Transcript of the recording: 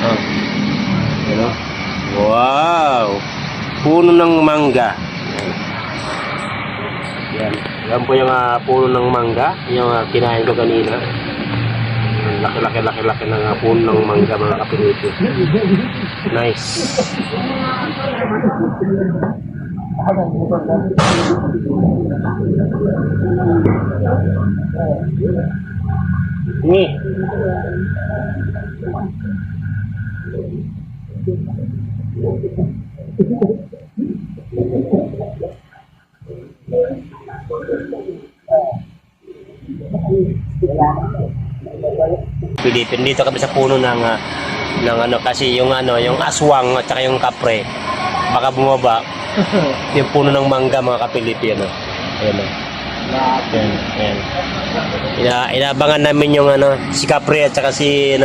Oh. Ano? Wow! Puno ng mangga. Yan. Yan po yung puno ng mangga. Yung kinain ko kanina. Laki-laki ng puno ng mangga, mga kapilito. Nice. Ni. Pilipin dito kami sa puno ng ano kasi yung yung aswang at saka yung kapre baka bumaba. Yung puno ng mangga, mga kapilipino. Ayan. Ayan. Inaabangan namin yung si kapre at saka si